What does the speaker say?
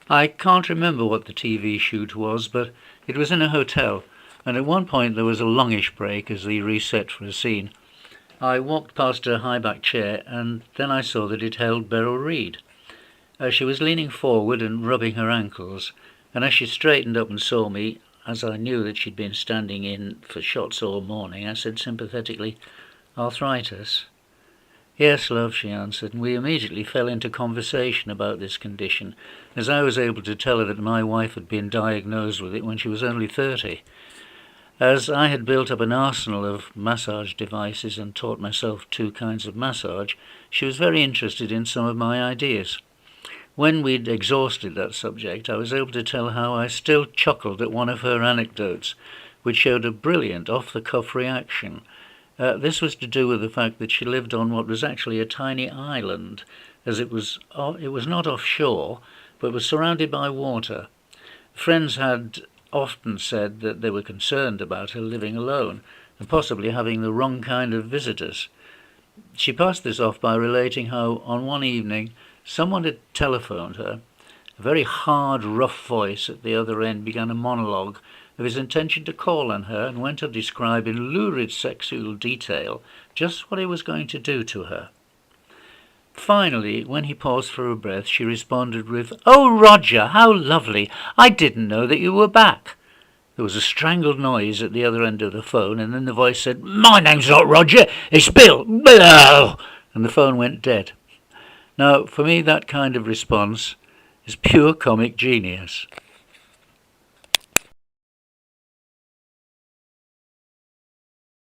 I can't remember what the TV shoot was, but it was in a hotel, and at one point there was a longish break as they reset for a scene. I walked past her high-back chair, and then I saw that it held Beryl Reid. She was leaning forward and rubbing her ankles, and as she straightened up and saw me, as I knew that she'd been standing in for shots all morning, I said sympathetically, "Arthritis?" "Yes, love," she answered, and we immediately fell into conversation about this condition, as I was able to tell her that my wife had been diagnosed with it when she was only 30. As I had built up an arsenal of massage devices and taught myself 2 kinds of massage, she was very interested in some of my ideas. When we'd exhausted that subject, I was able to tell how I still chuckled at one of her anecdotes, which showed a brilliant off-the-cuff reaction. This was to do with the fact that she lived on what was actually a tiny island, as it was not offshore, but was surrounded by water. Friends had often said that they were concerned about her living alone, and possibly having the wrong kind of visitors. She passed this off by relating how, on one evening, someone had telephoned her. A very hard, rough voice at the other end began a monologue of his intention to call on her, and went to describe in lurid sexual detail just what he was going to do to her. Finally, when he paused for a breath, she responded with, "Oh, Roger, how lovely! I didn't know that you were back." There was a strangled noise at the other end of the phone, and then the voice said, "My name's not Roger, it's Bill, Bill," and the phone went dead. Now, for me, that kind of response is pure comic genius.